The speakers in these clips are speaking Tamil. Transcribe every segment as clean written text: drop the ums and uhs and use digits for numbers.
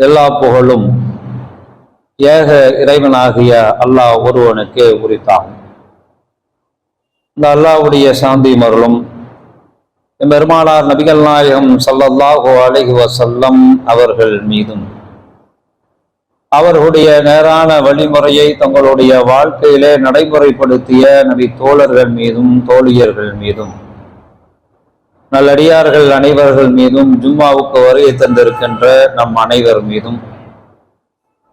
எல்லா புகழும் ஏக இறைவனாகிய அல்லாஹ் ஒருவனுக்கே உரித்தாகும். இந்த அல்லாஹ்வுடைய சாந்தி மருளும் பெருமானார் நபிகள் நாயகம் ஸல்லல்லாஹு அலைஹி வஸல்லம் அவர்கள் மீதும், அவர்களுடைய நேரான வழிமுறையை தங்களுடைய வாழ்க்கையிலே நடைமுறைப்படுத்திய நபி தோழர்கள் மீதும் தோழியர்கள் மீதும், நல்லடியார்கள் அனைவர்கள் மீதும், ஜும்மாவுக்கு வருகை தந்திருக்கின்ற நம் அனைவர் மீதும்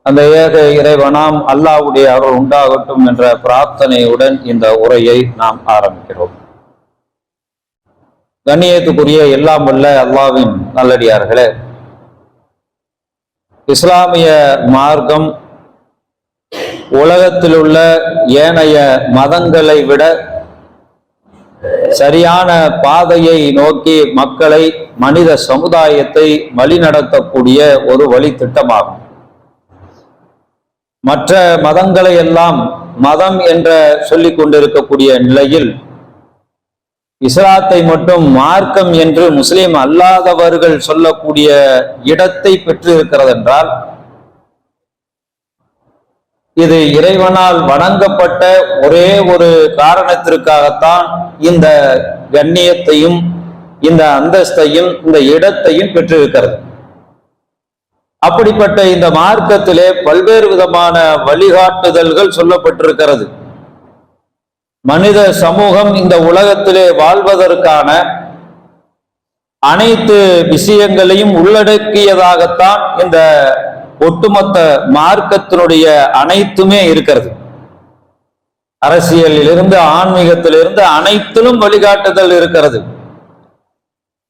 அந்த ஏக இறைவனாம் அல்லாஹ்வுடைய அருள் உண்டாகட்டும் என்ற பிரார்த்தனையுடன் இந்த உரையை நாம் ஆரம்பிக்கிறோம். கண்ணியத்துக்குரிய எல்லாம் வல்ல அல்லாஹ்வின் நல்லடியார்களே, இஸ்லாமிய மார்க்கம் உலகத்தில் உள்ள ஏனைய மதங்களை விட சரியான பாதையை நோக்கி மக்களை, மனித சமுதாயத்தை வழிநடத்தக்கூடிய ஒரு வழி திட்டமாகும். மற்ற மதங்களை எல்லாம் மதம் என்ற சொல்லிக் கொண்டிருக்கக்கூடிய நிலையில் இஸ்லாத்தை மட்டும் மார்க்கம் என்று முஸ்லிம் அல்லாதவர்கள் சொல்லக்கூடிய இடத்தை பெற்றிருக்கிறது என்றால், இது இறைவனால் வணங்கப்பட்ட ஒரே ஒரு காரணத்திற்காகத்தான் இந்த கண்ணியத்தையும் இந்த அந்தஸ்தையும் இந்த இடத்தையும் பெற்றிருக்கிறது. அப்படிப்பட்ட இந்த மார்க்கத்திலே பல்வேறு விதமான வழிகாட்டுதல்கள் சொல்லப்பட்டிருக்கிறது. மனித சமூகம் இந்த உலகத்திலே வாழ்வதற்கான அனைத்து விஷயங்களையும் உள்ளடக்கியதாகத்தான் இந்த ஒட்டுமொத்த மார்க்கத்தினுடைய அனைத்துமே இருக்கிறது. அரசியலிலிருந்து ஆன்மீகத்திலிருந்து அனைத்திலும் வழிகாட்டுதல் இருக்கிறது.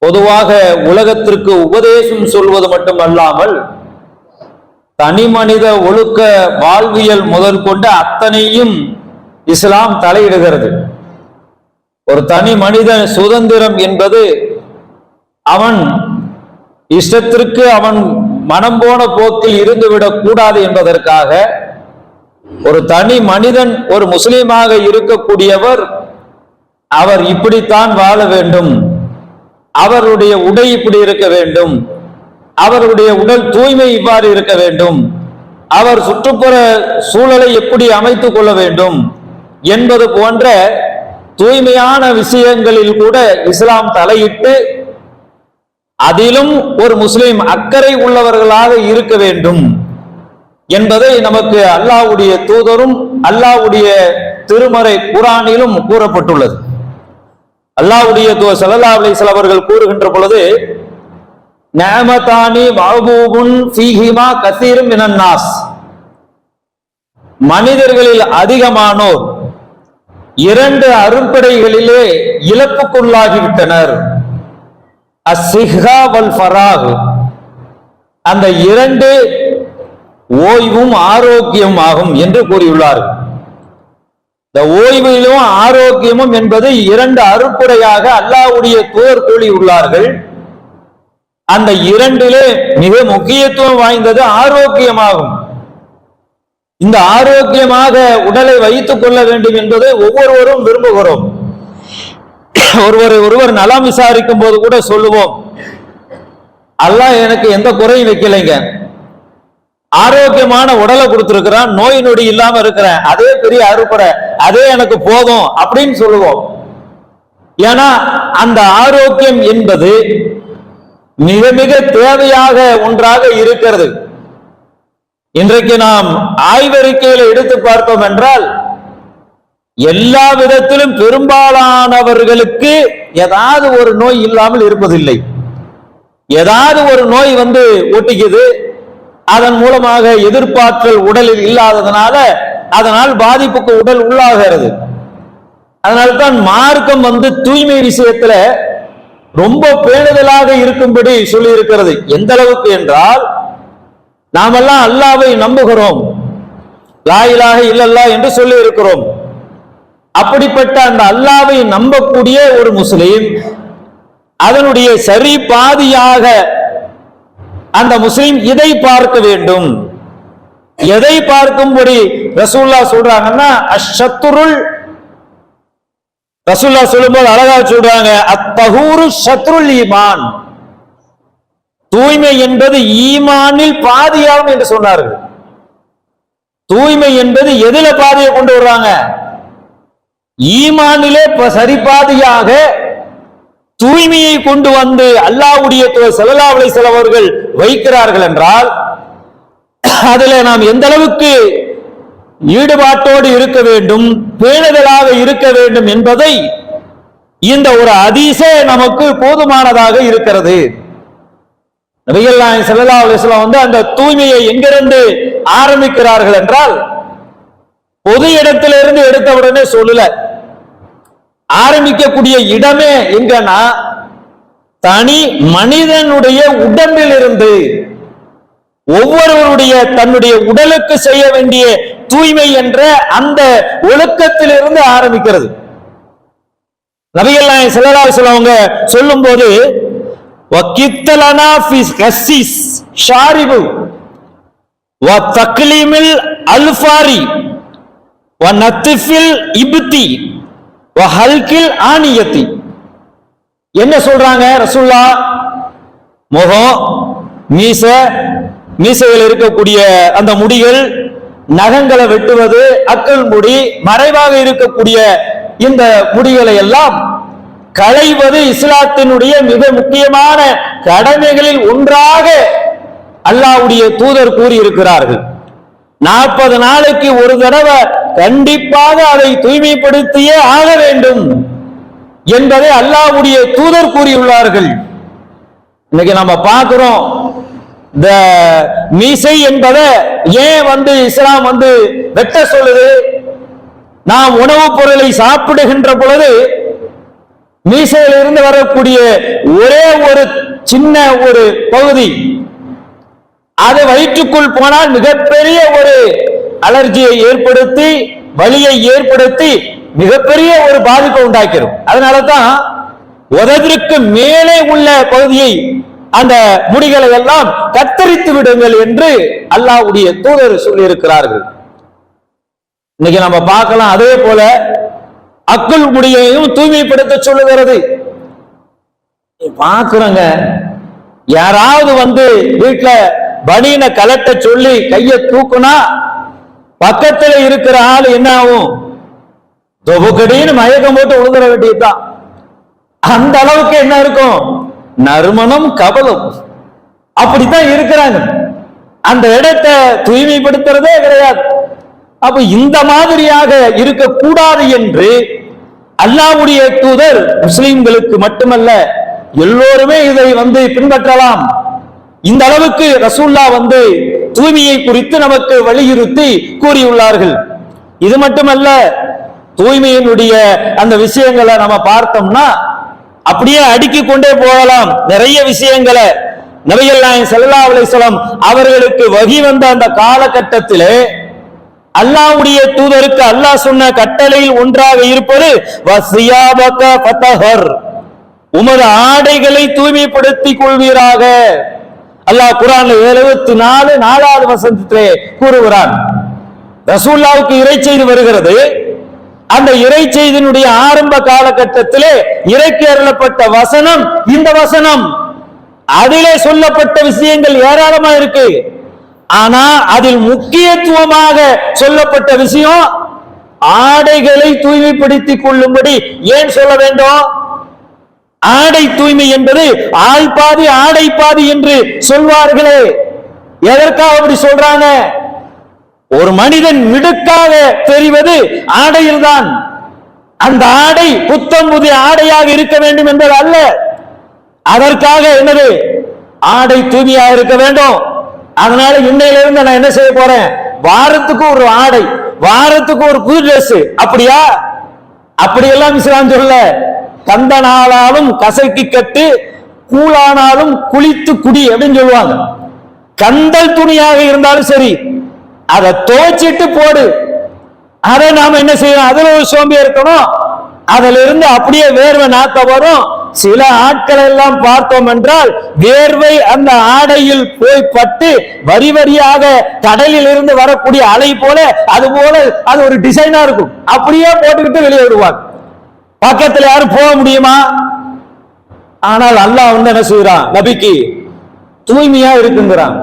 பொதுவாக உலகத்திற்கு உபதேசம் சொல்வது மட்டுமல்லாமல் தனி மனித ஒழுக்க வாழ்வியல் முதல் கொண்டு அத்தனையும் இஸ்லாம் தலையிடுகிறது. ஒரு தனி மனித சுதந்திரம் என்பது அவன் இஷ்டத்திற்கு அவன் மனம் போன போக்கில் இருந்துவிடக் கூடாது என்பதற்காக ஒரு தனி மனிதன், ஒரு முஸ்லீமாக இருக்கக்கூடியவர், அவர் இப்படித்தான் வாழ வேண்டும், அவருடைய உடை இப்படி இருக்க வேண்டும், அவருடைய உடல் தூய்மை இவ்வாறு இருக்க வேண்டும், அவர் சுற்றுப்புற சூழலை எப்படி அமைத்துக் கொள்ள வேண்டும் என்பது போன்ற தூய்மையான விஷயங்களில் கூட இஸ்லாம் தலையிட்டு அதிலும் ஒரு முஸ்லிம் அக்கறை உள்ளவர்களாக இருக்க வேண்டும் என்பதை நமக்கு அல்லாஹ்வுடைய தூதரும் அல்லாஹ்வுடைய திருமறை குர்ஆனிலும் கூறப்பட்டுள்ளது. அல்லாஹ்வுடைய தூதர் ஸல்லல்லாஹு அலைஹி வஸல்லம் அவர்கள் கூறுகின்ற பொழுது, நிஅமதானி மஅபூபுன் ஃபீஹிமா கஸீரும் மினன் நாஸ், மனிதர்களில் அதிகமானோர் இரண்டு அருட்படைகளிலே இழப்புக்குள்ளாகிவிட்டனர். அஸ்ஸிஹா வல் ஃபராக், அந்த இரண்டு ஓய்வும் ஆரோக்கியம் ஆகும் என்று கூறியுள்ளார்கள். இந்த ஓய்விலும் ஆரோக்கியமும் என்பது இரண்டு அருட்படையாக அல்லாஹ்வுடைய தூதர் கூறியுள்ளார்கள். அந்த இரண்டிலே மிக முக்கியத்துவம் வாய்ந்தது ஆரோக்கியமாகும். இந்த ஆரோக்கியமாக உடலை வைத்துக் கொள்ள வேண்டும் என்பதை ஒவ்வொருவரும் விரும்புகிறோம். ஒருவர் நலம் விசாரிக்கும் போது கூட சொல்லுவோம், அல்லாஹ் எனக்கு எந்த குறையும் வைக்கலைங்க, ஆரோக்கியமான உடலை கொடுத்திருக்கிறான், நோய் நொடி இல்லாம இருக்கிறேன், அதே பெரிய அறுப்படை, அதே எனக்கு போதும் அப்படின்னு சொல்லுவோம். ஏன்னா அந்த ஆரோக்கியம் என்பது மிக மிக தேவையாக ஒன்றாக இருக்கிறது. இன்றைக்கு நாம் ஆய்வறிக்கையில எடுத்து பார்த்தோம் என்றால், எல்லா விதத்திலும் பெரும்பாலானவர்களுக்கு ஏதாவது ஒரு நோய் இல்லாமல் இருப்பதில்லை. ஏதாவது ஒரு நோய் ஒட்டிக்குது, அதன் மூலமாக எதிர்ப்பாற்றல் உடலில் இல்லாததுனால அதனால் பாதிப்புக்கு உடல் உள்ளாகிறது. அதனால்தான் மார்க்கம் தூய்மை விஷயத்துல ரொம்ப பேணுதலாக இருக்கும்படி சொல்லி இருக்கிறது. எந்த அளவுக்கு என்றால், நாமெல்லாம் அல்லாஹ்வை நம்புகிறோம், லா இலாஹ இல்லல்லாஹ் என்று சொல்லி இருக்கிறோம். அப்படிப்பட்ட அந்த அல்லாஹ்வை நம்பக்கூடிய ஒரு முஸ்லிம், அதனுடைய சரி பாதியாக அந்த முஸ்லிம் இதை பார்க்க வேண்டும். எதை பார்க்கும்படி ரசூலுல்லாஹ் சொல்றாங்கன்னா, அஷ்ஷத்ருல், ரசூலுல்லாஹ் சொல்லும்போது அழகா சொல்றாங்க, அத்தஹூரு ஷத்ருல் ஈமான், தூய்மை என்பது ஈமானில் பாதியாகும் என்று சொன்னார்கள். தூய்மை என்பது எதுல பாதியை கொண்டு வர்றாங்க? ஈமானிலே சரிபாதியாக தூய்மையை கொண்டு வந்து அல்லாஹ்வுடைய ஸல்லல்லாஹு அலைஹி வஸல்லம் அவர்கள் வைக்கிறார்கள் என்றால் அதில் நாம் எந்த அளவுக்கு ஈடுபாட்டோடு இருக்க வேண்டும், பேணுதலாக இருக்க வேண்டும் என்பதை இந்த ஒரு ஹதீஸே நமக்கு போதுமானதாக இருக்கிறது. நபிகள் நாயகம் ஸல்லல்லாஹு அலைஹி வஸல்லம் வந்து அந்த தூய்மையை எங்கிருந்து ஆரம்பிக்கிறார்கள் என்றால் பொது இடத்திலிருந்து எடுத்தவுடனே சொல்லல. ஆரம்பிக்கக்கூடிய இடமே எங்கன்னா தனி மனிதனுடைய உடம்பில் இருந்து ஒவ்வொருவருடைய தன்னுடைய உடலுக்கு செய்ய வேண்டிய தூய்மை என்ற அந்த ஒழுக்கத்திலிருந்து ஆரம்பிக்கிறது. நபிகள் நாயகம் ஸல்லல்லாஹு அலைஹி வஸல்லம் அவங்க சொல்லும்போது வகித்தலனா ஃபி கஸ்ஸிஸ் ஷாரிபு வ தக்லீமில் அல்ஃபாரி வ நத்ஃபில் இப்தி வ ஹல்கில் ஆனியத்தி. என்ன சொல்றாங்க ரசூலுல்லாஹ்? முகம், மீசையில் இருக்கக்கூடிய அந்த முடிகள், நகங்களை வெட்டுவது, அக்கல் முடி, மறைவாக இருக்கக்கூடிய இந்த முடிகளை எல்லாம் களைவது இஸ்லாத்தினுடைய மிக முக்கியமான கடமைகளில் ஒன்றாக அல்லாஹ்வுடைய தூதர் கூறியிருக்கிறார்கள். 40 நாளைக்கு ஒரு தடவை கண்டிப்பாக அதை தூய்மைப்படுத்தியே ஆக வேண்டும் என்பதை அல்லாஹ்வுடைய தூதர் கூறியுள்ளார்கள். இன்னைக்கு நம்ம பார்க்கிறோம், இந்த மீசை என்பதை ஏன் இஸ்லாம் வெட்ட சொல்லுது? நாம் உணவுப் பொருளை சாப்பிடுகின்ற பொழுது மீசையிலிருந்து வரக்கூடிய ஒரே ஒரு சின்ன ஒரு பகுதி அது வயிற்றுக்குள் போனால் மிகப்பெரிய ஒரு அலர்ஜியை ஏற்படுத்தி, வலியை ஏற்படுத்தி மிகப்பெரிய ஒரு பாதிப்பை உண்டாக்கிறோம். அதனாலதான் உதவிற்கு மேலே உள்ள பகுதியை அந்த முடிகளை எல்லாம் கத்தரித்து விடுங்கள் என்று அல்லாஹ்வுடைய தூதர் சொல்லி இருக்கிறார்கள். இன்னைக்கு நம்ம பார்க்கலாம், அதே போல அக்குள் முடியையும் தூய்மைப்படுத்த சொல்லுகிறது. பார்க்கிறோங்க, யாராவது வீட்டுல பனியன கலட்ட சொல்லி கைய தூக்குனா பக்கத்துல இருக்கிற ஆள் என்ன ஆகும்? தொபுக்கடின்னு மயக்கம் போட்டு உழுதுற வேண்டியதுதான். அந்த அளவுக்கு என்ன இருக்கும்? நறுமணம், கபலம். அப்படித்தான் இருக்கிறாங்க. அந்த இடத்தை தூய்மைப்படுத்துறதே கிடையாது. அப்ப இந்த மாதிரியாக இருக்கக்கூடாது என்று அல்லாஹ்வுடைய தூதர் முஸ்லிம்களுக்கு மட்டுமல்ல எல்லோருமே இதை பின்பற்றலாம். இந்த அளவுக்கு ரசூலுல்லாஹ் தூய்மையை குறித்து நமக்கு வலியுறுத்தி கூறியுள்ளார்கள். இது மட்டுமல்ல, தூய்மையினுடைய அந்த விஷயங்களை நம்ம பார்த்தோம்னா அப்படியே அடுக்கிக் கொண்டே போகலாம். நிறைய விஷயங்களை நபிகள் நாயகம் ஸல்லல்லாஹு அலைஹி வஸல்லம் அவர்களுக்கு வஹி வந்த அந்த காலகட்டத்திலே அல்லாஹ்வுடைய தூதருக்கு அல்லாஹ் சொன்ன கட்டளையில் ஒன்றாக இருப்பது வஸியாபக ஃபதஹர், உமது ஆடைகளை தூய்மைப்படுத்திக் கொள்வீராக. அல்லாஹ் குர்ஆன்ல 74 வசனத்திலே கூறுகிறான். ரசூலுல்லாஹ்வுக்கு இறைச்செய்தி வருகிறது. அந்த இறைச்செய்தியினுடைய ஆரம்ப காலகட்டத்திலே இறக்கி அருளப்பட்ட வசனம் இந்த வசனம். அதிலே சொல்லப்பட்ட விஷயங்கள் ஏராளமா இருக்கு. ஆனா அதில் முக்கியத்துவமாக சொல்லப்பட்ட விஷயம் ஆடைகளை தூய்மைப்படுத்திக் கொள்ளும்படி ஏன் சொல்ல வேண்டும்? ஆடை தூய்மை என்பது ஆள் பாதி ஆடை பாதி என்று சொல்வார்களே, எதற்காக அப்படி சொல்றாங்க? ஒரு மனிதன் மிடுக்காக தெரிவது ஆடையில்தான். அந்த ஆடை புத்தம் புதிய ஆடையாக இருக்க வேண்டும் என்பது அல்ல. அதற்காக என்னது? ஆடை தூய்மையாக இருக்க வேண்டும். அதனால இன்னையிலிருந்து நான் என்ன செய்ய போறேன்? வாரத்துக்கு ஒரு ஆடை, வாரத்துக்கு ஒரு புது டிரெஸ். அப்படியா? அப்படியெல்லாம் இஸ்லாம் சொல்ல. கந்தனானாலும் கசக்கி கட்டு, கூழானாலும் குளித்து குடி அப்படின்னு சொல்லுவாங்க. கந்தல் துணியாக இருந்தாலும் சரி, அதை துவைச்சிட்டு போடு. அதை நாம என்ன செய்யணும்? அதுல ஒரு சோம்பேறி இருக்கணும். அதுல இருந்து அப்படியே வேர்வை நாத்த வரும். சில ஆட்கள் எல்லாம் பார்த்தோம் என்றால் வேர்வை அந்த ஆடையில் போய் பட்டு வரி வரியாக கடலில் இருந்து வரக்கூடிய அலை போல அது போல அது ஒரு டிசைனா இருக்கும். அப்படியே போட்டுக்கிட்டு வெளியே விடுவாங்க. பக்கத்துல யாரும் போக முடியுமா? ஆனால் அல்லாஹ் என்ன செய்யறான்? நபிக்கு தூய்மையா இருக்குங்கிறாங்க.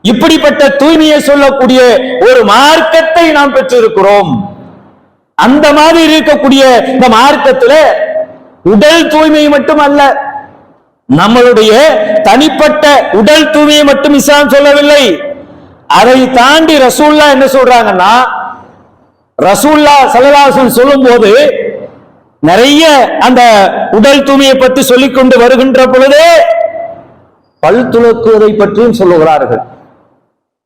இப்படிப்பட்ட தூய்மையை சொல்லக்கூடிய ஒரு மார்க்கத்தை நாம் பெற்றிருக்கிறோம். அந்த மாதிரி இருக்கக்கூடிய இந்த மார்க்கத்துல உடல் தூய்மை மட்டும் அல்ல, நம்மளுடைய தனிப்பட்ட உடல் தூய்மையை மட்டும் இஸ்லாம் சொல்லவில்லை. அதை தாண்டி ரசூல்லா என்ன சொல்றாங்கன்னா, ரசூல்லா ஸல்லல்லாஹு அலைஹி வஸல்லம் சொல்லும் போது நிறைய அந்த உடல் தூய்மையை பற்றி சொல்லிக் கொண்டு வருகின்ற பொழுது பல் துலக்குவதை பற்றியும் சொல்லுகிறார்கள்.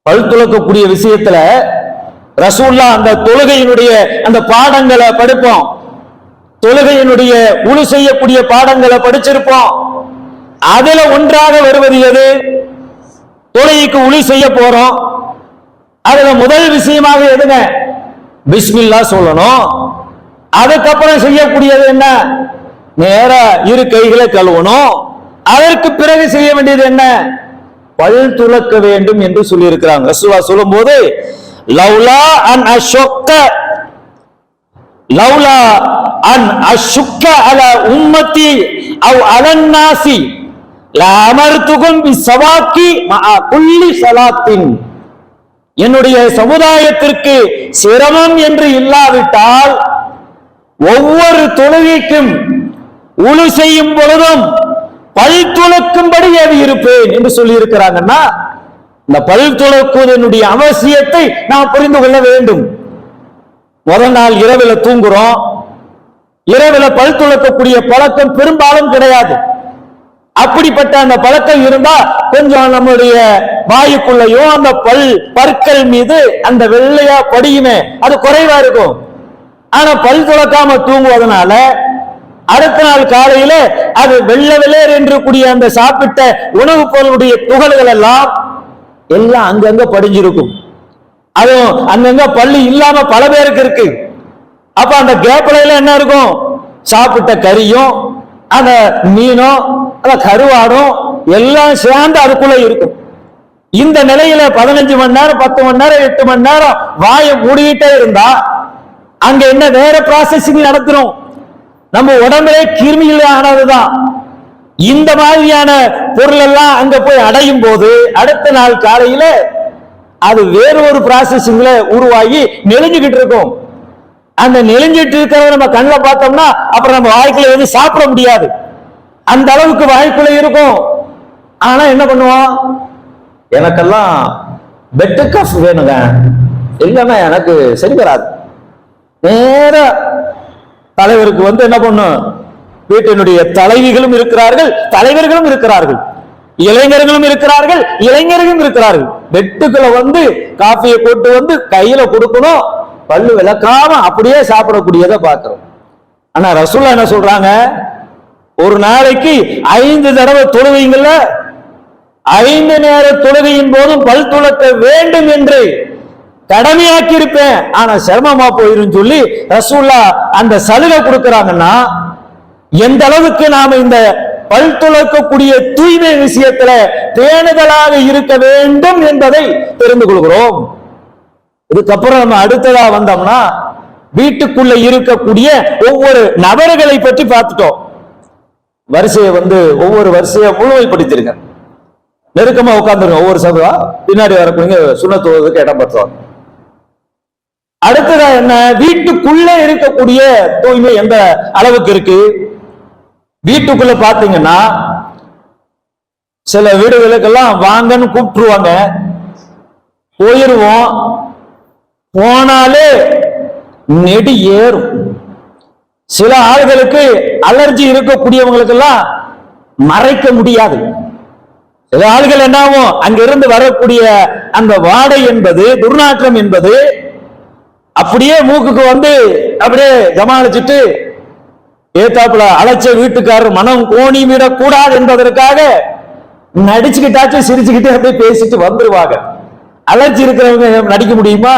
பல் துலக்கக்கூடிய விஷயத்துல ரசூல்லா அந்த தொழுகையினுடைய அந்த பாடங்களை படிப்போம், தொழுகையினுடைய உழு செய்யக்கூடிய பாடங்களை படிச்சிருப்போம். அதுல ஒன்றாக வருவது எது? தொழுகைக்கு உழு செய்ய போறோம், அதுல முதல் விஷயமாக எதுங்க? பிஸ்மில்லா சொல்லணும். அதுக்கப்புறம் செய்யக்கூடியது என்ன? நேரா இரு கைகளை கழுவணும். அதற்கு பிறகு செய்ய வேண்டியது என்ன? பல் துலக்க வேண்டும் என்று சொல்லி இருக்கிறாங்க. ரசூலுல்லாஹ் சொல்லும் போது லௌலா அன் அஷுக்க அலா உம்மத்தி அவ் அலன்னாசி லஅமர்துகும் பிஸவாக்கி மஅ குல்லி ஸலாத்தின். என்னுடைய சமுதாயத்திற்கு சிரமம் என்று இல்லாவிட்டால் ஒவ்வொரு தொழுகைக்கும் உழு செய்யும் பொழுதும் பல் துலக்கும்படி ஏவி இருப்பேன் என்று சொல்லி இருக்கிறாங்கன்னா, இந்த பல் துலக்குவதனுடைய அவசியத்தை நாம் புரிந்து கொள்ள வேண்டும். முதல் நாள் இரவுல தூங்குறோம், இரவுல பல் துலக்கக்கூடிய பழக்கம் பெரும்பாலும் கிடையாது. அப்படிப்பட்ட அந்த பழக்கம் இருந்தா கொஞ்சம் நம்முடைய வாயுக்குள்ளையும் அந்த பற்கள் மீது அந்த வெள்ளையா படியுமே, அது குறைவா இருக்கும். ஆனா பல் துலக்காம தூங்குவதனால அடுத்த நாள் காலையில அது வெள்ளை வெள்ளேர் என்று கூடிய அந்த சாப்பிட்ட உணவுப் பொருளுடைய துகள்கள் எல்லாம் அங்கங்க படிஞ்சிருக்கும். அதுவும் அங்கங்க பல்லு இல்லாம பல பேருக்கு இருக்கு. அப்ப அந்த கேப்ல என்ன இருக்கும்? சாப்பிட்ட கறியும் அந்த மீனும் அந்த கருவாடும் எல்லாம் சேர்ந்து அதுக்குள்ள இருக்கும். இந்த நிலையில 15 மணி நேரம் 10 மணி நேரம் 8 மணி நேரம் வாயை மூடிக்கிட்டே இருந்தா அங்க என்ன வேற ப்ராசஸிங் நடத்துறோம். நம்ம உடம்புலே கிருமிகள் ஆனதுதான். இந்த மாதிரியான பொருள் எல்லாம் அங்க போய் அடையும் போது அடுத்த நாள் காலையில அது வேற ஒரு ப்ராசஸிங்ல உருவாகி நெளிஞ்சுக்கிட்டு இருக்கும். அந்த நெளிஞ்சிட்டு இருக்கிறத நம்ம கண்ணில் பார்த்தோம்னா அப்புறம் நம்ம வாய்க்குள்ள எதுவும் சாப்பிட முடியாது, அந்த அளவுக்கு வாய்க்குள்ள இருக்கும். ஆனா என்ன பண்ணுவோம்? எனக்கெல்லாம் பெட் கஃப் வேணுங்க, இல்லைன்னா எனக்கு சரி வராது. நேர தலைவருக்கு வந்து என்ன பண்ணும்? வீட்டினுடைய தலைவிகளும் இருக்கிறார்கள், தலைவர்களும் இருக்கிறார்கள், இளைஞர்களும் இருக்கிறார்கள், இளைஞர்களும் இருக்கிறார்கள். பெட்டுக்குள்ள வந்து காஃபியை போட்டு வந்து கையில கொடுக்கணும், பல்லு விளக்காம அப்படியே சாப்பிடக்கூடியதை பார்க்கிறோம். ஆனா ரசூலுல்லாஹ் என்ன சொல்றாங்க? ஒரு நாளைக்கு 5 தடவை தொழுவீங்கல்ல, 5 நேர தொழுகையின் போதும் பல் துலக்க வேண்டும் என்று கடமையாக்கி இருப்பேன், ஆனா சிரமமா போயிரும் சொல்லி ரசூலுல்லாஹ் அந்த சலுகை கொடுக்கிறாங்கன்னா, எந்த அளவுக்கு நாம இந்த பல் துலக்கக்கூடிய தூய்மை விஷயத்துல பேணுதலாக இருக்க வேண்டும் என்பதை தெரிந்து கொள்கிறோம். இதுக்கப்புறம் நம்ம அடுத்ததா வந்தோம்னா வீட்டுக்குள்ள இருக்கக்கூடிய ஒவ்வொரு நபர்களை பற்றி பார்த்துட்டோம். வரிசையை வந்து ஒவ்வொரு வரிசையை முழுமைப்படுத்திருங்க, நெருக்கமா உட்கார்ந்துருங்க. ஒவ்வொரு சபா பின்னாடி வரக்கூடிய சுண்ணத்துவதுக்கு இடம் பற்றுவாங்க. அடுத்ததா என்ன? வீட்டுக்குள்ளே இருக்கக்கூடிய தூய்மை எந்த அளவுக்கு இருக்கு? வீட்டுக்குள்ள பாத்தீங்கன்னா சில வீடுகளுக்கெல்லாம் வாங்கன்னு கூப்பிட்டுருவாங்க, போயிருவோம், போனாலே நெடி ஏறும். சில ஆளுகளுக்கு அலர்ஜி இருக்கக்கூடியவங்களுக்கு எல்லாம் மறைக்க முடியாது. சில ஆளுகள் என்னாவும் அங்கிருந்து வரக்கூடிய அந்த வாடை என்பது, துர்நாற்றம் என்பது அப்படியே மூக்குக்கு வந்து அப்படியே ஜமாளிச்சுட்டு ஏத்தாப்புல அழைச்ச வீட்டுக்காரர் மனம் கோணி விடக் கூடாது என்பதற்காக நடிச்சுக்கிட்டாச்சும் சிரிச்சுக்கிட்டு அப்படியே பேசிட்டு வந்துருவாங்க. அலர்ஜி இருக்கிறவங்க நடிக்க முடியுமா?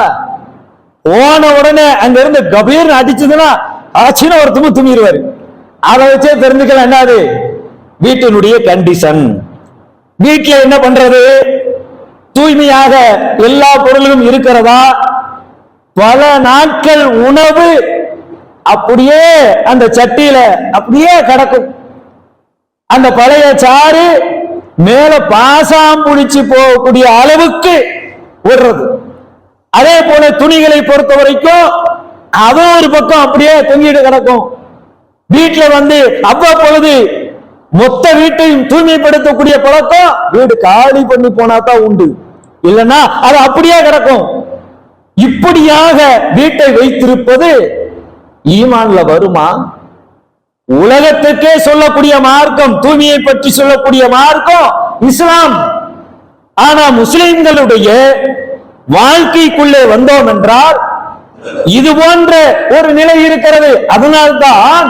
போன உடனே அங்க இருந்து கபீர் அடிச்சதுன்னா ஆச்சுன்னு ஒரு தும்பிடுவாரு. அதை வச்சே தெரிஞ்சுக்கலாம் என்னது வீட்டினுடைய கண்டிஷன். வீட்டுல என்ன பண்றது? தூய்மையாக எல்லா பொருளும் இருக்கிறதா? பல நாட்கள் உணவு அப்படியே அந்த சட்டியில அப்படியே கிடக்கும். அந்த பழைய சாறு மேல பாசாம் புடிச்சு போகக்கூடிய அளவுக்கு விடுறது. அதே போல துணிகளை பொறுத்த வரைக்கும் அது ஒரு பக்கம் அப்படியே தொங்கிட்டு கிடக்கும். வீட்டுல அவ்வப்பொழுது மொத்த வீட்டையும் தூய்மைப்படுத்தக்கூடிய பழக்கம் வீடு காலி பண்ணி போனாதான் உண்டு, இல்லைன்னா அது அப்படியே கிடக்கும். இப்படியாக வீட்டை வைத்திருப்பது ஈமான்ல வருமா? உலகத்துக்கே சொல்லக்கூடிய மார்க்கம், தூய்மையை பற்றி சொல்லக்கூடிய மார்க்கம் இஸ்லாம். ஆனா முஸ்லிம்களுடைய வாழ்க்கைக்குள்ளே வந்தோம் என்றால் இது போன்ற ஒரு நிலை இருக்கிறது. அதனால்தான்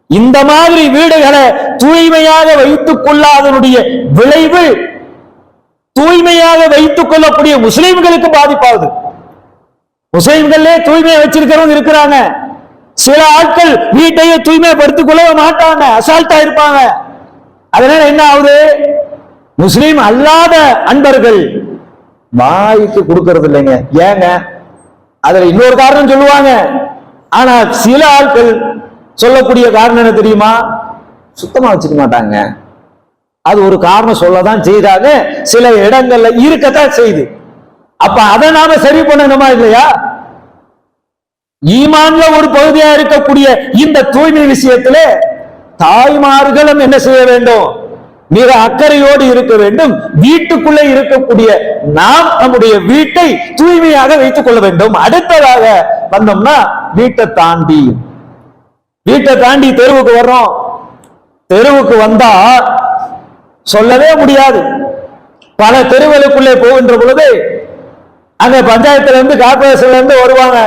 இந்த மாதிரி வீடுகளை தூய்மையாக வைத்துக் கொள்ளாதனுடைய விளைவு தூய்மையாக வைத்துக் கொள்ளக்கூடிய முஸ்லிம்களுக்கு பாதிப்பாகுது. முஸ்லிம்களே தூய்மையை வச்சிருக்கிறவங்க இருக்கிறாங்க. சில ஆட்கள் வீட்டையே தூய்மைப்படுத்திக் கொள்ள மாட்டாங்க, அசால்ட்டா இருப்பாங்க. அதனால என்ன ஆகுது? முஸ்லிம் அல்லாத அன்பர்கள் வாய்க்கு கொடுக்கறது இல்லைங்க. ஏங்க? அதுல இன்னொரு காரணம் சொல்லுவாங்க. ஆனா சில ஆட்கள் சொல்லக்கூடிய காரணம் என்ன தெரியுமா? சுத்தமா வச்சுக்க மாட்டாங்க. அது ஒரு காரணம் சொல்லதான் செய்தாங்க. சில இடங்கள்ல இருக்கத்தான் செய்து. அப்ப அதை நாம சரி பண்ணணுமா இல்லையா? ஈமான்ல ஒரு பகுதியா இருக்கக்கூடிய இந்த தூய்மை விஷயத்துல தாய்மார்களும் என்ன செய்ய வேண்டும்? மிக அக்கறையோடு இருக்க வேண்டும். வீட்டுக்குள்ளே இருக்கக்கூடிய நாம் நம்முடைய வீட்டை தூய்மையாக வைத்துக் கொள்ள வேண்டும். அடுத்ததாக வந்தோம்னா வீட்டை தாண்டி தெருவுக்கு வர்றோம். தெருவுக்கு வந்தா சொல்லவே முடியாது. பல தெருவுகளுக்குள்ளே போகின்ற பொழுது அங்க பஞ்சாயத்துல இருந்து கார்பரேஷன்ல இருந்து வருவாங்க.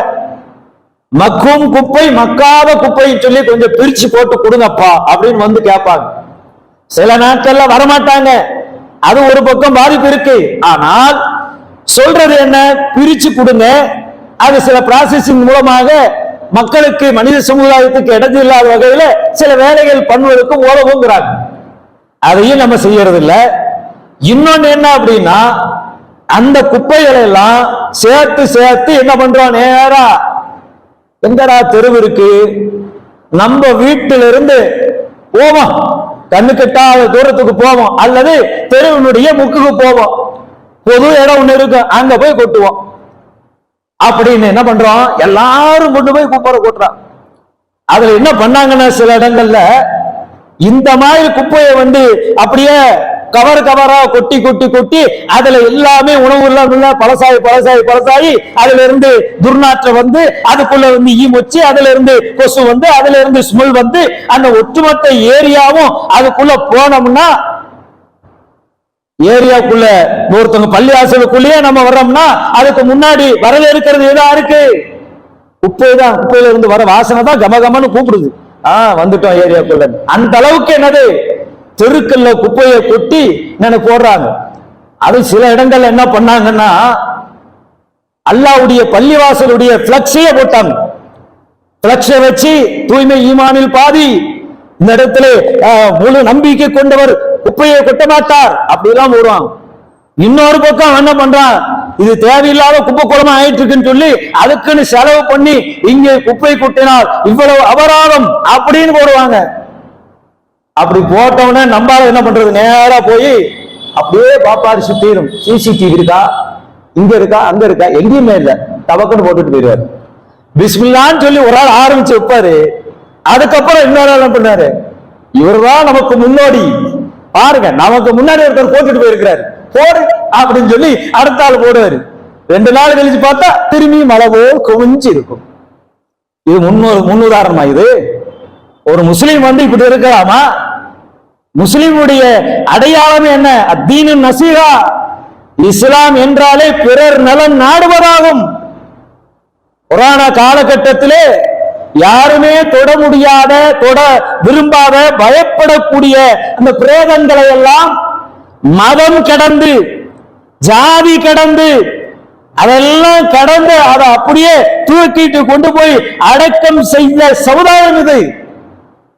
மக்கும் குப்பை மக்காத குப்பை சொல்லி கொஞ்சம் பிரிச்சு போட்டு கொடுங்கப்பா அப்படின்னு கேட்பாங்க. சில நாட்கள்ல வரமாட்டாங்க. அது ஒரு பக்கம் பாதிப்பு இருக்கு. ஆனால் சொல்றது என்ன? பிரிச்சு கொடுங்க. அது சில ப்ராசஸிங் மூலமாக மக்களுக்கு, மனித சமுதாயத்துக்கு இடைஞ்சல் இல்லாத வகையில சில வேலைகள் பண்ணுவதற்கு உதவுங்கிறாங்க. அதையும் நம்ம செய்யறது இல்ல. இன்னொன்னு என்ன அப்படின்னா, அந்த குப்பைகளை எல்லாம் சேர்த்து என்ன பண்றோம்? நேரா எங்கடா தெருவு இருக்கு, நம்ம வீட்டில இருந்து போவோம், கண்ணு கெட்டாத தூரத்துக்கு போவோம், அல்லது தெருவினுடைய முக்குக்கு போவோம். பொது இடம் ஒண்ணு இருக்கு, அங்க போய் கொட்டுவோம். அப்படின்னு என்ன பண்றோம்? எல்லாரும் கொண்டு போய் குப்பை கொட்டுறான். அதுல என்ன பண்ணாங்கன்னா, சில இடங்கள்ல இந்த மாதிரி குப்பையை அப்படியே கவரா கொட்டி அதுல எல்லாமே உணவு எல்லாம் பழசாயி அதுல இருந்து துர்நாற்றம் அதுக்குள்ள ஈ மொச்சி, அதுல இருந்து கொசு அதுல இருந்து ஸ்மெல் அந்த ஒட்டுமொத்த ஏரியாவும் அதுக்குள்ள போனோம்னா, ஏரியாக்குள்ள ஒருத்தவங்க பள்ளிவாசலுக்குள்ளேயே நம்ம வர்றோம்னா அதுக்கு முன்னாடி வரவேற்கிறது எதா இருக்கு? குப்பைதான். குப்பையில இருந்து வர வாசனை தான் கமகமன்னு கூப்பிடுது. வந்துட்டோம் ஏரியாக்குள்ள. அந்த அளவுக்கு என்னது? தெருக்கல்ல குப்பையை கொட்டி போடுறாங்க. அது சில இடங்கள்ல என்ன பண்ணாங்கன்னா, அல்லாஹ்வுடைய பள்ளிவாசலுடைய பிளக்ஸையே போட்டாங்க. பிளக்ஸை வச்சு தூய்மை ஈமானில் பாதி, இந்த இடத்துல முழு நம்பிக்கை கொண்டவர் குப்பையை கொட்ட மாட்டார் அப்படிலாம் போடுவாங்க. இன்னொரு பக்கம் என்ன பண்றான்? இது தேவையில்லாத குப்பை குளமா ஆயிட்டு இருக்குன்னு சொல்லி அதுக்குன்னு செலவு பண்ணி இங்கே குப்பை கொட்டினால் இவ்வளவு அபராதம் அப்படின்னு போடுவாங்க. அப்படி போட்டவன நம்பால என்ன பண்றது? நேரா போய் அப்படியே பாப்பாரு சுத்திடும். சிசிடிவி இருக்கா, இங்க இருக்கா, அங்க இருக்கா, எங்கேயுமே இல்ல, டபக்குன்னு போட்டுட்டு போயிடுவாரு. பிஸ்மில்லான்னு சொல்லி ஒரு ஆள் ஆரம்பிச்சு வைப்பாரு. அதுக்கப்புறம் இன்னொரு என்ன பண்ணாரு? இவர்தான் நமக்கு முன்னோடி, பாருங்க நமக்கு முன்னாடி ஒருத்தர் போட்டுட்டு போயிருக்கிறாரு, போடு அப்படின்னு சொல்லி அடுத்த ஆள் போடுவாரு. 2 நாள் கழிச்சு பார்த்தா திரும்பி மழவோ குவிஞ்சு இருக்கும். இது முன்னுதாரணமா? இது ஒரு முஸ்லீம் இப்படி இருக்கலாமா? முஸ்லிமுடைய அடையாளம் என்ன? அத்தீனு நசீஹா. இஸ்லாம் என்றாலே பிறர் நலன் நாடுவதாகும். புராண காலகட்டத்திலே யாருமே தொட முடியாத, தொட விரும்பாத, பயப்படக்கூடிய அந்த பிரேதங்களை எல்லாம் மதம் கடந்து, ஜாதி கடந்து, அதெல்லாம் கடந்து அதை அப்படியே தூக்கிட்டு கொண்டு போய் அடக்கம் செய்த சமுதாயம் இது.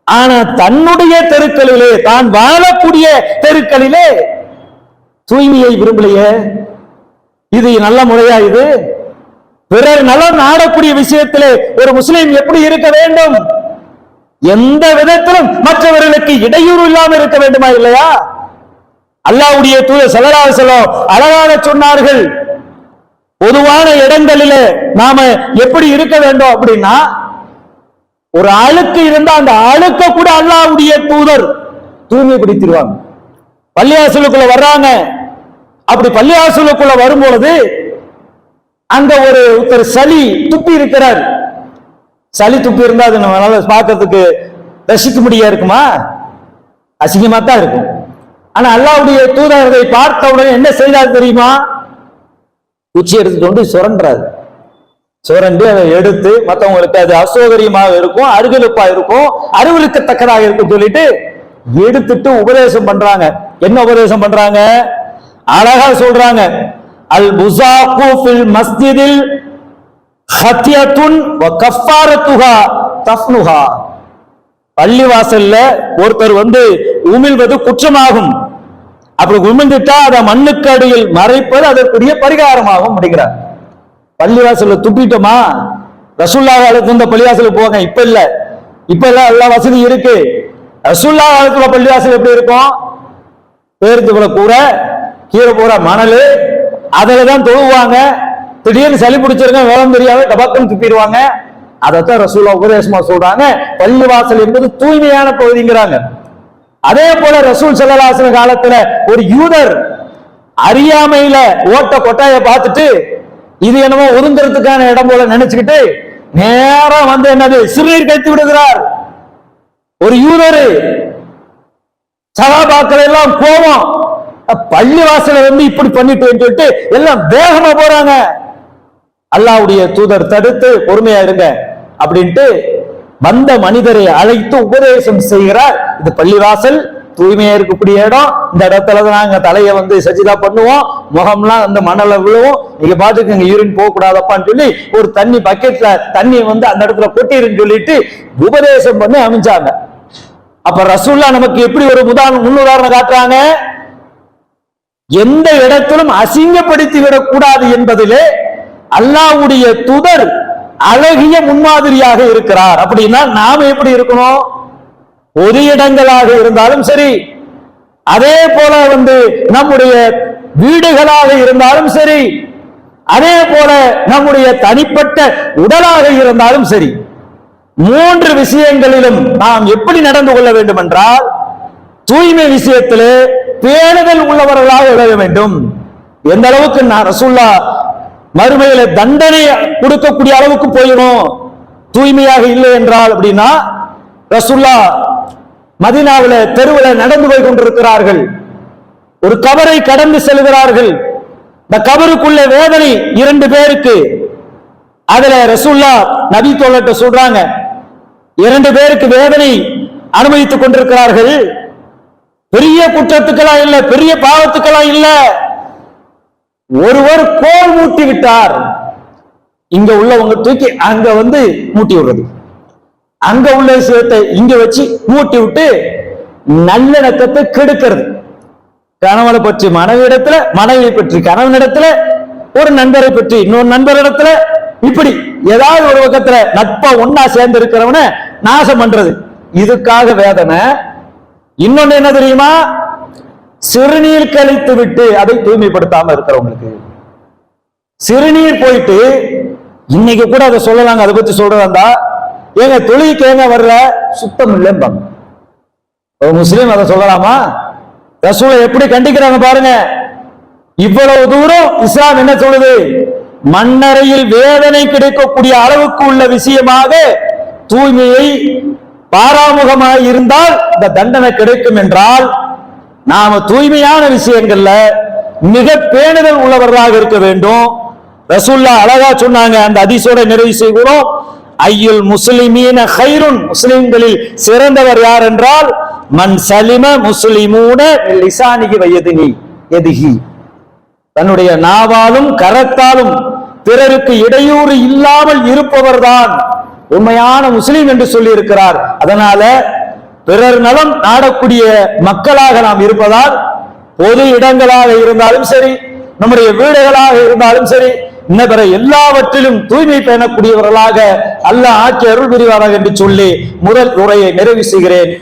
ஆனா தன்னுடைய தெருக்களிலே, தான் வாழக்கூடிய தெருக்களிலே தூய்மையை விரும்பலையே. இது நல்ல முறையா? இது பிறர் நலன் நாடக்கூடிய விஷயத்திலே ஒரு முஸ்லிம் எப்படி இருக்க வேண்டும்? எந்த விதத்திலும் மற்றவர்களுக்கு இடையூறு இல்லாமல் இருக்க வேண்டுமா இல்லையா? அல்லாஹ்வுடைய தூதர் ஸல்லல்லாஹு அலைஹி வஸல்லம் அழகாக சொன்னார்கள். பொதுவான இடங்களிலே நாம எப்படி இருக்க வேண்டும் அப்படின்னா, ஒரு அழுக்கு இருந்தா அந்த அழுக்க கூட அல்லாஹ்வுடைய தூதர் தூய்மைப்படுத்திடுவாங்க. பள்ளிவாசலுக்குள்ள வர்றாங்க, அப்படி பள்ளிவாசலுக்குள்ள வரும்பொழுது அங்க ஒருத்தர் சளி துப்பி இருக்கிறார். சளி துப்பி இருந்தா அது நம்மளால பார்க்கறதுக்கு ரசிக்க முடியா இருக்குமா? அசிங்கமா தான் இருக்கும். ஆனா அல்லாஹ்வுடைய தூதரை பார்த்த உடனே என்ன செய்தார் தெரியுமா? குச்சி எடுத்துட்டு வந்து சுரண்டாரு. சுரண்டு அதை எடுத்து மற்றவங்களுக்கு அது அசௌகரியமாக இருக்கும், அருகலுப்பா இருக்கும், அறிவுறுக்கத்தக்கதாக இருக்கும் சொல்லிட்டு எடுத்துட்டு உபதேசம் பண்றாங்க. என்ன உபதேசம் பண்றாங்க? அழகா சொல்றாங்க, அல் புசாக்கு ஃபில் மஸ்ஜிதில் ஹத்யத்துன் வ கஃபாரத்துஹா தஃப்னுஹா. பள்ளிவாசல்ல ஒருத்தர் உமிழ்வது குற்றமாகும். அப்படி உமிழ்ந்துட்டா அதை மண்ணுக்கு அடியில் மறைப்பது அதற்குரிய பரிகாரமாகும் அப்படிங்கிறார். பள்ளிவாசல்ல துப்பிட்டோமா, ரசூலுல்லாஹி காலத்துல இருந்த பள்ளிவாசலுக்கு போங்க. இப்ப இல்ல, இப்ப எல்லாம் எல்லா வசதி இருக்கு. ரசூலுல்லாஹி காலத்துல பள்ளிவாசல் எப்படி இருக்கும்? பேருந்துகளை கூற கீழே போற மணல், அதுலதான் தொழுவாங்க. திடீர்னு சளி பிடிச்சிருங்க, வேகம் தெரியாத டபாக்குன்னு துப்பிடுவாங்க. அதைத்தான் ரசூலுல்லாஹ் உபதேசமா சொல்றாங்க, பள்ளிவாசல் என்பது தூய்மையான பகுதிங்கிறாங்க. அதே போல ரசூல் ஸல்லல்லாஹு அலைஹி வஸல்லம் காலத்துல ஒரு யூதர் அறியாமையில ஓட்ட கொட்டாய பார்த்துட்டு இது என்னமோ ஒதுங்கிறதுக்கான இடம் போல நினைச்சுக்கிட்டு நேரா என்னது சிறுநீர் கழித்து விடுகிறார். ஒரு யூதர், சஹாபாக்கள் எல்லாம் கோபம், பள்ளிவாசல இப்படி பண்ணிட்டு சொல்லிட்டு எல்லாம் வேகமா போறாங்க. அல்லாஹ்வுடைய தூதர் தடுத்து பொறுமையா இருங்க அப்படின்ட்டு வந்த மனிதரை அழைத்து உபதேசம் செய்கிறார். இது பள்ளிவாசல், தூய்மையா இருக்கக்கூடிய இடம். இந்த இடத்துலதான் நாங்க தலையை சஜிதா பண்ணுவோம், முகம்லாம் அந்த மணல விழுவோம். நீங்க பாட்டுக்கு இங்க யூரின் போக கூடாதப்பான்னு சொல்லி ஒரு தண்ணி பக்கெட்ல தண்ணி அந்த இடத்துல கொட்டிருன்னு சொல்லிட்டு உபதேசம் பண்ணி அமைச்சாங்க. அப்ப ரசூலுல்லாஹ் நமக்கு எப்படி ஒரு முன்னுதாரணம் காட்டுறாங்க? எந்த இடத்திலும் அசிங்கப்படுத்தி விடக்கூடாது என்பதிலே அல்லாஹ்வுடைய தூதர் அழகிய முன்மாதிரியாக இருக்கிறார். அப்படின்னா நாம எப்படி இருக்கணும்? பொது இடங்களாக இருந்தாலும் சரி, அதே போல நம்முடைய வீடுகளாக இருந்தாலும் சரி, அதே போல நம்முடைய தனிப்பட்ட உடலாக இருந்தாலும் சரி, மூன்று விஷயங்களிலும் நாம் எப்படி நடந்து கொள்ள வேண்டும் என்றால், தூய்மை விஷயத்திலே பேணுதல் உள்ளவர்களாக விளங்க வேண்டும். எந்த அளவுக்கு நான் ரசூலுல்லாஹ் மறுமையில தண்டனை கொடுக்கக்கூடிய அளவுக்கு போயிடும் தூய்மையாக இல்லை என்றால். அப்படின்னா ரசூலுல்லாஹ் மதீனாவில தெருவில் நடந்து போய் கொண்டிருக்கிறார்கள். ஒரு கபரை கடந்து செல்கிறார்கள். இந்த கபருக்குள்ள வேதனை 2 பேருக்கு. அதுல ரசூலுல்லாஹ் நபி தோழர்ட்ட சொல்றாங்க, 2 பேருக்கு வேதனை அனுபவித்துக் கொண்டிருக்கிறார்கள். பெரிய குற்றத்துக்கெல்லாம் இல்ல, பெரிய பாவத்துக்கெல்லாம் இல்ல. ஒருவர் கோல் மூட்டி விட்டார். இங்க உள்ளவங்க தூக்கி அங்க மூட்டி விடுறது, அங்க உள்ள விஷயத்தை இங்க வச்சு மூட்டி விட்டு நல்லிணக்கத்தை கெடுக்கிறது. கணவனை பற்றி மனைவியிடத்துல, மனைவியை பற்றி கணவனிடத்துல, ஒரு நண்பரை பற்றி இன்னொரு நண்பரிடத்துல, இப்படி ஏதாவது ஒரு பக்கத்துல நட்பா ஒன்னா சேர்ந்து இருக்கிறவன நாசம் பண்றது. இதுக்காக வேதனை. இன்னொன்னு என்ன தெரியுமா? சிறுநீர் கழித்து விட்டு அதை தூய்மைப்படுத்தாம இருக்கிறவங்களுக்கு. சிறுநீர் போயிட்டு இன்னைக்கு கூட அதை சொல்லலாங்க. அதை பத்தி சொல்றதா, ஏங்க தொழுகைக்கு ஏங்க வர்ற, சுத்தம் இல்லைம்பாங்க. ஒரு முஸ்லீம் அதை சொல்லலாமா? ரசூலை எப்படி கண்டிக்கிறாங்க பாருங்க. இவ்வளவு தூரம் இஸ்லாம் என்ன சொல்லுது? மண்ணறையில் வேதனை கிடைக்கக்கூடிய அளவுக்கு உள்ள விஷயமாக தூய்மையை பாராமுகமாக இருந்தால் இந்த தண்டனை கிடைக்கும் என்றால், நாம தூய்மையான விஷயங்கள்ல மிக பேணுதல் உள்ளவர்களாக இருக்க வேண்டும். ரசூலுல்லாஹ் அழகா சொன்னாங்க, அந்த ஹதீஸோட நிறைவு செய்கிறோம். ஐயுல் முஸ்லிமீன கைருன், முஸ்லிம்களில் சிறந்தவர் யார் என்றால், மன் சலிம முஸ்லிமூன லிசானிகி வயதினி எதிகி, தன்னுடைய நாவாலும் கரத்தாலும் பிறருக்கு இடையூறு இல்லாமல் இருப்பவர்தான் உண்மையான முஸ்லிம் என்று சொல்லி இருக்கிறார். அதனால பிறர் நலம் நாடக்கூடிய மக்களாக நாம் இருப்பதால், பொது இடங்களாக இருந்தாலும் சரி, நம்முடைய வீடுகளாக இருந்தாலும் சரி, இன்னபிற எல்லாவற்றிலும் தூய்மை பேணக்கூடியவர்களாக அல்லாஹ் ஆக்கி அருள் புரிவாராக என்று சொல்லி முதல் உரையை நிறைவு செய்கிறேன்.